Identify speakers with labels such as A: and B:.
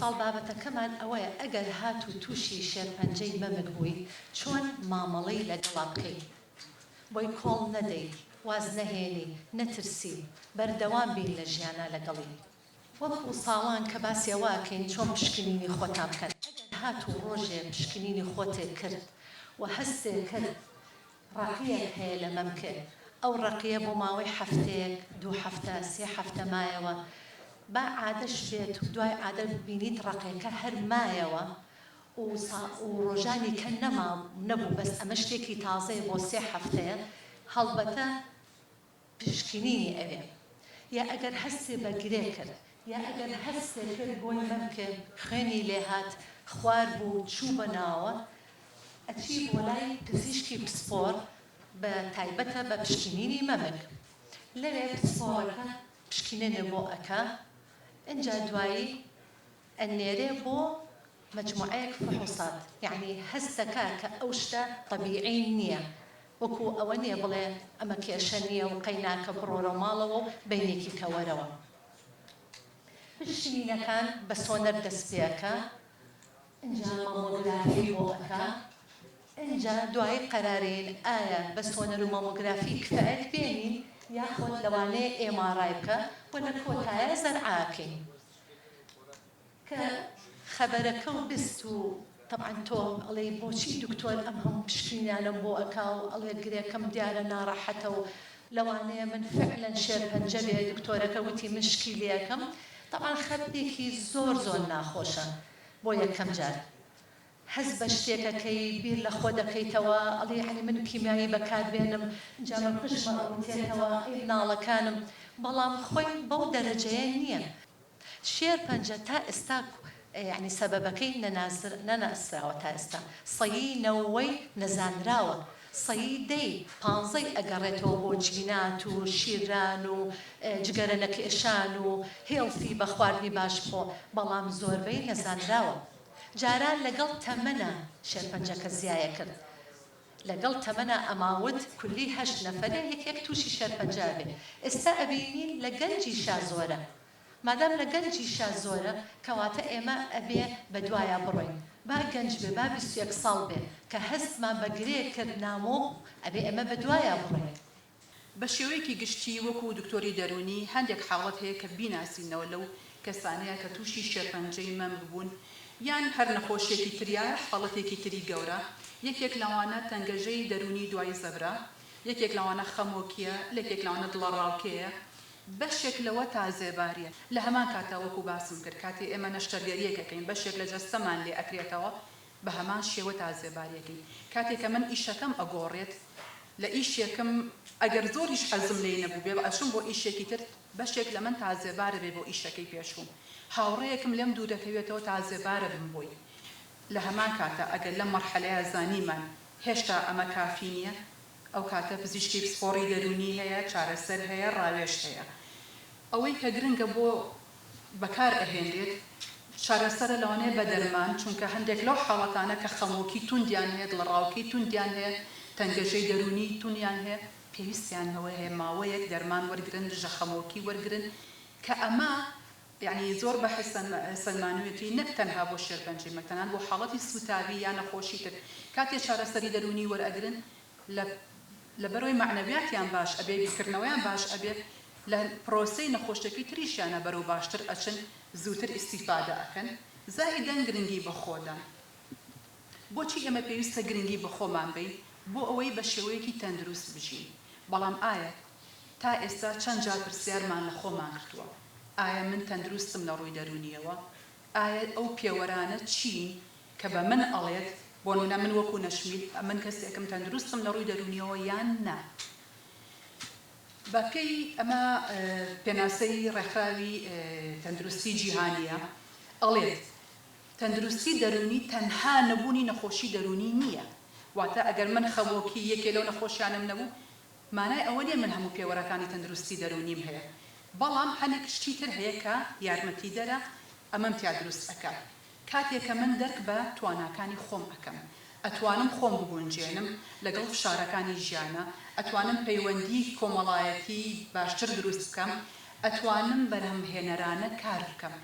A: ساڵ بابەتەکەمان ئەوەیە ئەگەر هات و تووشی شێرپەنجەی مەمک بووی چۆن مامەڵەی لەگەڵا بکەی بۆی کۆڵ نەدەی واز نەهێنی نەترسی بەردەوام بین لە ژیانە لەگەڵی وەکو ساڵان کە باسیەواکەین چۆن پشکنینی خۆتان بکەن ئەگەر هات و ڕۆژێ پشکنینی خۆتێک کرد و هەستێک کرد ڕقیەک هەیە لە مەمکە ئەو ڕقیە بۆ ماوەی هەفتەیەک 2 هەفتە 3 هەفتە مایەوە با عادەش بێت و دوای عادە بینیت ڕقیەکە هەر مایەوە و ڕۆژانی کە نەبوو بەس ئەمە شتێکی تازەیە بۆ 3 هەفتەیە هەڵبەتە پشکنینی ئەوێ یا ئەگەر هەستێ بەگرێ کرد یا ئەگەر هەستێ کرد بۆی مەمکە خوێنی لێهات خوار بوو چوو بەناوە ئەچی بۆ لای پزیشکی پسپۆر بە تایبەتە بە پشکنینی مەمک لەوێ پسپۆرەکە پشکنینە بۆ ئەکا اینجا دوایی ئەنێرێ بۆ مجموعەیەک فحوسات یعنی هەستەکە کە ئەو شتە طەبیعی نییە وەکو ئەوە نییە بڵێ ئەمە کێشە نییە و قەیناکە بڕۆرە ماڵەوە و بینێکی کەوەرەوە پشکنینەکان بە سۆنەر دەست پێەکە اینجا مامۆگرافی بۆ ئەکا اینجا دوای قەرارین ئایا بە سۆنەر و مامۆگرافی کفایەت بێنین یاخۆت لەوانەیە ئێمارای بکە و لە کۆتایە زەرعاکەین کە خەبەرەکە و بست و طبعا تۆ ئەڵێ بۆچی دکتۆر ئەم هەموو پشکنینانم بۆ ئەکا و ئەڵێ گرێکم دیارە ناڕەحەتە و لەوانەیە من فعلا شێرپەنجە بێ دکتۆرەکە وتی مشکیلەکەم طبعا خەبێکی زۆر ناخۆشە بۆ یەکەم جار هەز بە شتێکەکەی بیر لە خۆ دەکەیتەوە ئەڵێ یعنی من کیمیایی بەکاربێنم جامە پشمە ئەوتێتەوە ناڵەکانم بەڵام خۆی بەو دەرەجەیە نییە شێرپەنجە تا ئێستا یعنی سەبەبەکەی نەناسراوە تا ئێستا سەیی 90 نەزانراوە سەیی 15 ئەگەڕێتەوە بۆ جینات و شیران و جگەرە نەکێشان و هێڵفی بە خواردنی باش بخۆ بەڵام زۆربەی نەزانراوە جاران لەگەڵ تەمەنە شێرپەنجەکە زیایە کرد لەگەڵ تەمەنە ئەماوت کولی 8 نەفەرە یەکێک تووشی شێرپەنجە بێ ئێستا ئەبینین لە گەنجی شا زۆرە مادام لە گەنجی شا زۆرە کەواتە ئێمە ئەبێ بە دوایە بڕۆین با گەنج بێ با 21 ساڵ بێ کە هەستمان بەگرێ کرد نامۆ ئەبێ ئەمە بە دوایە بڕۆین
B: بە شێوەیەکی گشتی وەکو دکتۆری دەرونی هەندێک حاڵەت هەیە کە بیناسینەوە لەو کەسانەیە کە تووشی شێرپەنجەی مەمک بوون یان هەر نەخۆشیێکی تریە حاڵەتێکی تری گەورە یەکێک لەوانە تەنگەژەی دەرونی دوای زەبرا یەکێک لەوانە خەمۆکیە لەکێک لەوانە دڵەڕاوکەیە بەشێک لەوە تازێباریە لە هەمان کاتە وەکو باسم کرد کاتی ئێمە نەشتەرگەریەکەکەین بەشێک لە جەستەمان لێ ئەکرێتەوە بە هەمان شێوە تازێباریەکەی کاتێک کە من ئیشەکەم ئەگۆڕێت لە ئیشێکم ئەگەر زۆریش حەزم لێ نەبوو بێ ئەچم بۆ ئیشێکی تر بەشێک لە من تازێبارە بێ بۆ ئیشەکەی پێشوم هاوڕێیەکم لێم دوو دەکەوێتەوە تازێبارە بم بۆی لە هەمان کاتە ئەگەر لە مەرحەلەیە زانیمان هێشتا ئەمە کافی نییە ئەو کاتە پزیشکی پسپۆڕی دەرونی هەیە چارەسەر هەیە ڕاوێژ هەیە ئەوەی کە گرنگە بۆ بەکار ئەهێنرێت چارەسەرە لەوانەیە بە دەرمان چونکە هەندێک لەو حاڵەتانە کە خەمۆکی توندیان هەیە دڵڕاوکەی توندیان هەیە تەنگەژەی دەرونی تونیان هەیە پێویستیان هەوە هەیە ماوەیەک دەرمان وەرگرن دژە خەمۆکی وەرگرن کە ئەمە یعنی زۆر بە سەلمانوێتی نەک تەنها بۆ شێرپەنجەی مەتەنان بۆ حاڵەتی سوتاوی یان نەخۆشی تر کاتێ چارەسەری دەرونی وەرئەگرن لە بەرەوەی معنەویاتیان باش ئەبێ بیرکردنەوەیان باش ئەبێت لە پرۆسەی نەخۆشەکەی تریشیانە بەرەو باشتر ئەچن زووتر ئیستیفادە ئەکەن زائیدەن گرنگی بە خۆدان بۆچی ئێمە پێویستە گرنگی بە خۆمان بین بۆ ئەوەی بە شێوەیەکی تەندروست بژین بەڵام ئایا تا ئێستا چەند جار پرسیارمان لە خۆمان کردووە ئایا من تەندروستم لە ڕووی دەرونیەوە ئایا ئەو پێوەرانە چین کە بە من ئەڵێت بۆ نمونە من وەکو نەشمیل من کەسێکم تەندروستم لە ڕووی دەرونیەوە یان نا بەپێی ئەمە پێناسەی ڕێکخراوی تەندروستی جیهانیە ئەڵێت تەندروستی دەرونی تەنها نەبوونی نەخۆشی دەرونی نییە واتە ئەگەر من خەمۆکی یەکێ لەو نەخۆشیانم نەبوو مانای ئەوە نیە من هەموو پێوەرەکانی تەندروستی دەرونیم هەیە بەڵام هەنێک شتی تر هەیە کە یارمەتی دەرە ئەمەم تیا دروست ئەکات کاتێک کە من دەرک بە تواناکانی خۆم ئەەکەم ئەتوانم خۆم بگونجێنم لەگەڵ فشارەکانی ژیانە ئەتوانم پەیوەندی کۆمەڵایەتی باشتر دروست بکەم ئەتوانم بەرهەمهێنەرانە کار بکەم